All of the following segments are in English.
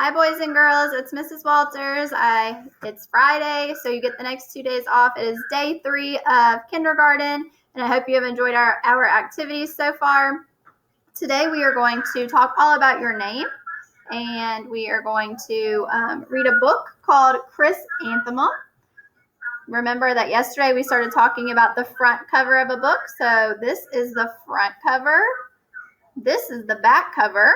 Hi, boys and girls. It's Mrs. Walters. It's Friday, so you get the next 2 days off. It is day 3 of kindergarten, and I hope you have enjoyed our activities so far. Today, we are going to talk all about your name, and we are going to read a book called Chrysanthemum. Remember that yesterday we started talking about the front cover of a book, so this is the front cover. This is the back cover.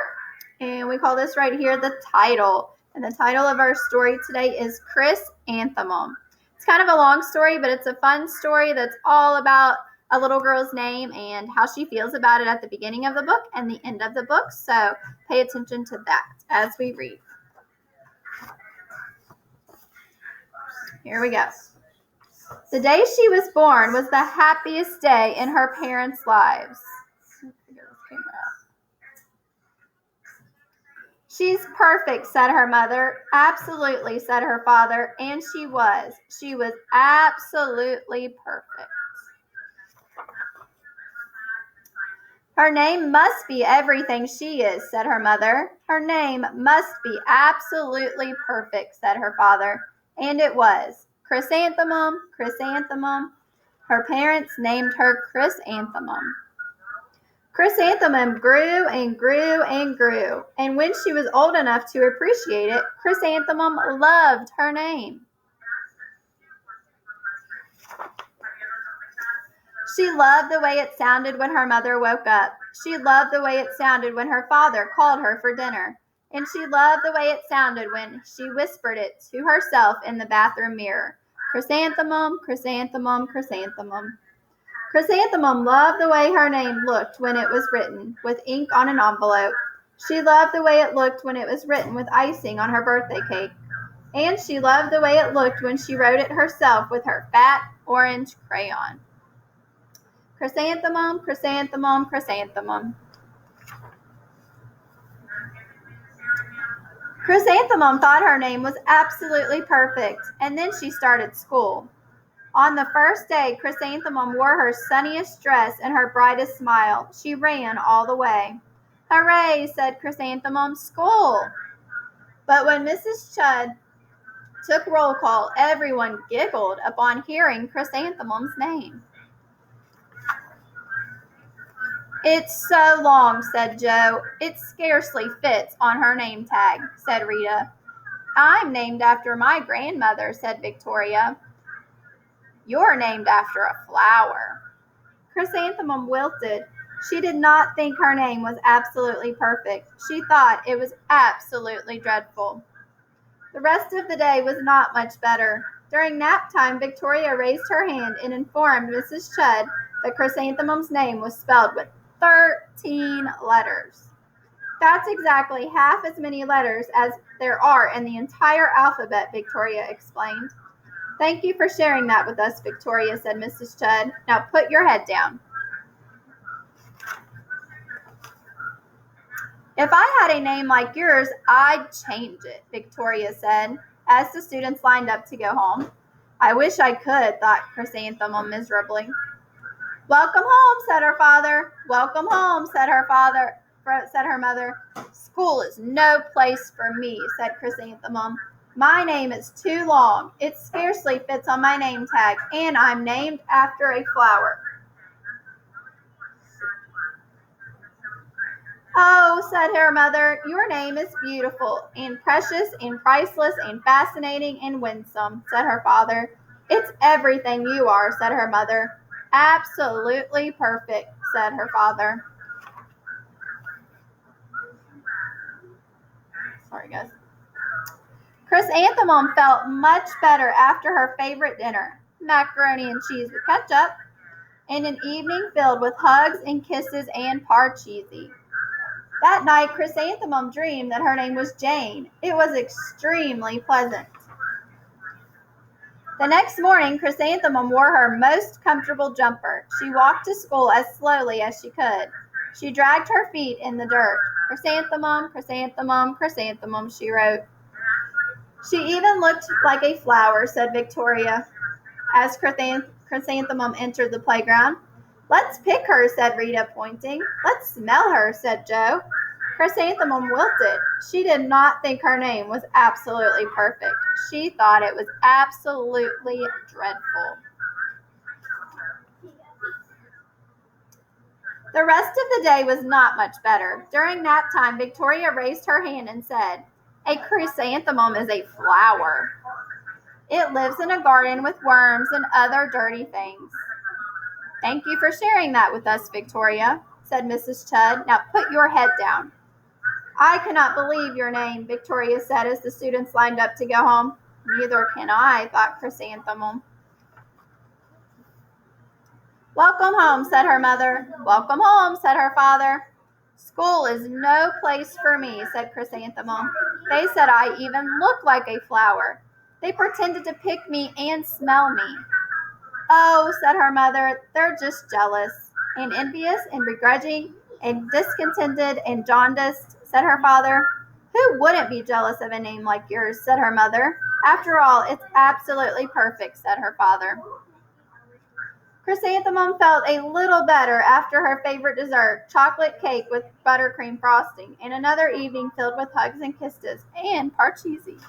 And we call this right here the title. And the title of our story today is Chrysanthemum. It's kind of a long story, but it's a fun story that's all about a little girl's name and how she feels about it at the beginning of the book and the end of the book. So pay attention to that as we read. Here we go. The day she was born was the happiest day in her parents' lives. She's perfect, said her mother. Absolutely, said her father. And she was. She was absolutely perfect. Her name must be everything she is, said her mother. Her name must be absolutely perfect, said her father. And it was. Chrysanthemum, Chrysanthemum. Her parents named her Chrysanthemum. Chrysanthemum grew and grew and grew, and when she was old enough to appreciate it, Chrysanthemum loved her name. She loved the way it sounded when her mother woke up. She loved the way it sounded when her father called her for dinner. And she loved the way it sounded when she whispered it to herself in the bathroom mirror. Chrysanthemum, Chrysanthemum, Chrysanthemum. Chrysanthemum loved the way her name looked when it was written with ink on an envelope. She loved the way it looked when it was written with icing on her birthday cake. And she loved the way it looked when she wrote it herself with her fat orange crayon. Chrysanthemum, Chrysanthemum, Chrysanthemum. Chrysanthemum thought her name was absolutely perfect, and then she started school. On the first day, Chrysanthemum wore her sunniest dress and her brightest smile. She ran all the way. Hooray, said Chrysanthemum, school! But when Mrs. Chudd took roll call, everyone giggled upon hearing Chrysanthemum's name. It's so long, said Joe. It scarcely fits on her name tag, said Rita. I'm named after my grandmother, said Victoria. You're named after a flower. Chrysanthemum wilted. She did not think her name was absolutely perfect. She thought it was absolutely dreadful. The rest of the day was not much better. During nap time, Victoria raised her hand and informed Mrs. Chudd that Chrysanthemum's name was spelled with 13 letters. That's exactly half as many letters as there are in the entire alphabet, Victoria explained. Thank you for sharing that with us, Victoria, said Mrs. Chudd. Now put your head down. If I had a name like yours, I'd change it, Victoria said, as the students lined up to go home. I wish I could, thought Chrysanthemum miserably. Welcome home, said her father. Welcome home, said her mother. School is no place for me, said Chrysanthemum. My name is too long. It scarcely fits on my name tag, and I'm named after a flower. Oh, said her mother, your name is beautiful and precious and priceless and fascinating and winsome, said her father. It's everything you are, said her mother. Absolutely perfect, said her father. Sorry, guys. Chrysanthemum felt much better after her favorite dinner, macaroni and cheese with ketchup, and an evening filled with hugs and kisses and parcheesi. That night, Chrysanthemum dreamed that her name was Jane. It was extremely pleasant. The next morning, Chrysanthemum wore her most comfortable jumper. She walked to school as slowly as she could. She dragged her feet in the dirt. Chrysanthemum, Chrysanthemum, Chrysanthemum, she wrote. She even looked like a flower, said Victoria, as Chrysanthemum entered the playground. Let's pick her, said Rita, pointing. Let's smell her, said Joe. Chrysanthemum wilted. She did not think her name was absolutely perfect. She thought it was absolutely dreadful. The rest of the day was not much better. During nap time, Victoria raised her hand and said, "A chrysanthemum is a flower. It lives in a garden with worms and other dirty things." "Thank you for sharing that with us, Victoria," said Mrs. Chudd. "Now put your head down." "I cannot believe your name," Victoria said as the students lined up to go home. "Neither can I," thought Chrysanthemum. "Welcome home," said her mother. "Welcome home," said her father. "School is no place for me," said Chrysanthemum. "They said I even look like a flower. They pretended to pick me and smell me." "Oh," said her mother, "they're just jealous and envious and begrudging and discontented and jaundiced," said her father. "Who wouldn't be jealous of a name like yours?" said her mother. "After all, it's absolutely perfect," said her father. Chrysanthemum felt a little better after her favorite dessert, chocolate cake with buttercream frosting, and another evening filled with hugs and kisses and parcheesi.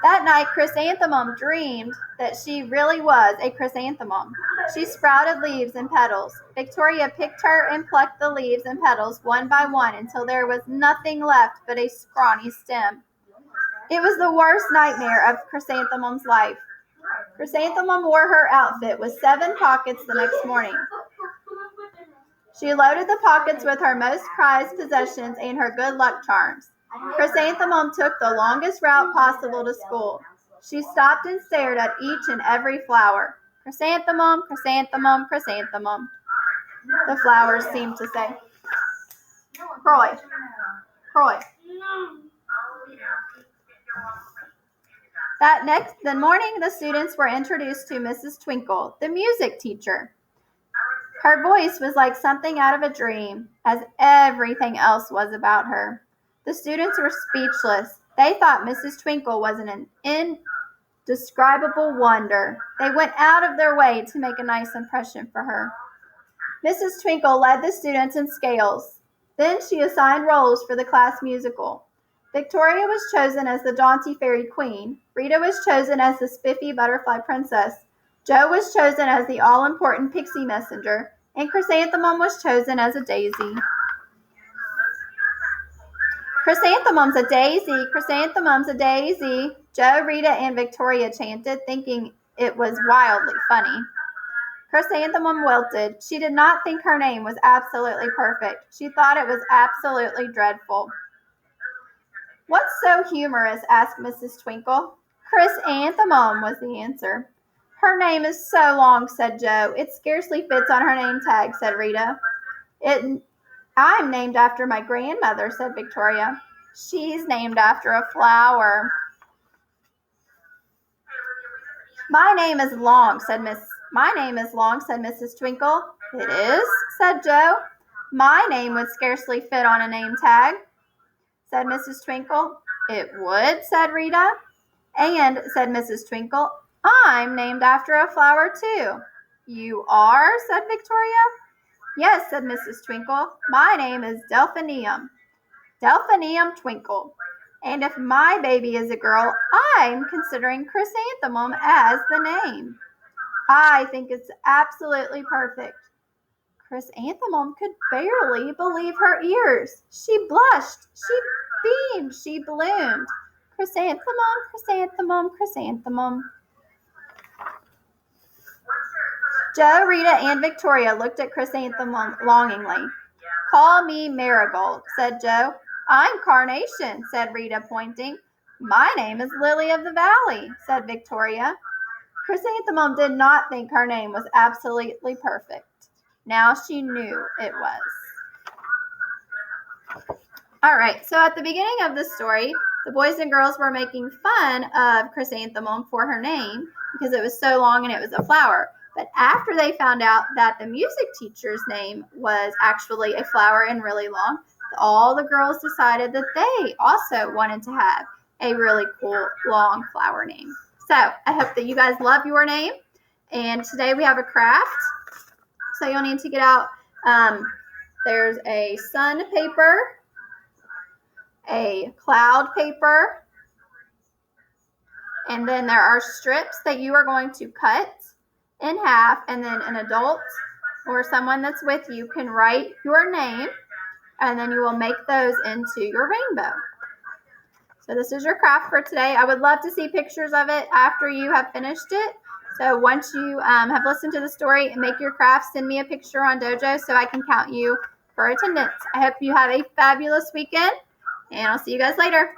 That night, Chrysanthemum dreamed that she really was a chrysanthemum. She sprouted leaves and petals. Victoria picked her and plucked the leaves and petals one by one until there was nothing left but a scrawny stem. It was the worst nightmare of Chrysanthemum's life. Chrysanthemum wore her outfit with 7 pockets the next morning. She loaded the pockets with her most prized possessions and her good luck charms. Chrysanthemum took the longest route possible to school. She stopped and stared at each and every flower. "Chrysanthemum, chrysanthemum, chrysanthemum," the flowers seemed to say. "Croy, Croy." The morning, the students were introduced to Mrs. Twinkle, the music teacher. Her voice was like something out of a dream, as everything else was about her. The students were speechless. They thought Mrs. Twinkle was an indescribable wonder. They went out of their way to make a nice impression for her. Mrs. Twinkle led the students in scales. Then she assigned roles for the class musical. Victoria was chosen as the jaunty fairy queen. Rita was chosen as the spiffy butterfly princess. Jo was chosen as the all-important pixie messenger. And Chrysanthemum was chosen as a daisy. "Chrysanthemum's a daisy, chrysanthemum's a daisy," Jo, Rita, and Victoria chanted, thinking it was wildly funny. Chrysanthemum wilted. She did not think her name was absolutely perfect. She thought it was absolutely dreadful. "What's so humorous?" asked Mrs. Twinkle. "Chrysanthemum," was the answer. "Her name is so long," said Jo. "It scarcely fits on her name tag," said Rita. "I'm named after my grandmother," said Victoria. "She's named after a flower." My name is long," said Mrs. Twinkle. "It is?" said Jo. "My name would scarcely fit on a name tag," said Mrs. Twinkle. "It would," said Rita. "And," said Mrs. Twinkle, "I'm named after a flower too." "You are?" said Victoria. "Yes," said Mrs. Twinkle. "My name is Delphinium Twinkle. And if my baby is a girl, I'm considering Chrysanthemum as the name. I think it's absolutely perfect." Chrysanthemum could barely believe her ears. She blushed, she beamed, she bloomed. "Chrysanthemum, chrysanthemum, chrysanthemum." Jo, Rita, and Victoria looked at Chrysanthemum longingly. "Call me Marigold," said Jo. "I'm Carnation," said Rita, pointing. "My name is Lily of the Valley," said Victoria. Chrysanthemum did not think her name was absolutely perfect. Now she knew it was. All right, so at the beginning of the story, the boys and girls were making fun of Chrysanthemum for her name because it was so long and it was a flower. But after they found out that the music teacher's name was actually a flower and really long, all the girls decided that they also wanted to have a really cool, long flower name. So I hope that you guys love your name. And today we have a craft. So you'll need to get out There's a sun paper, a cloud paper, and then there are strips that you are going to cut in half, and then an adult or someone that's with you can write your name, and then you will make those into your rainbow. So this is your craft for today. I would love to see pictures of it after you have finished it. So once you have listened to the story and make your craft, send me a picture on Dojo so I can count you for attendance. I hope you have a fabulous weekend, and I'll see you guys later.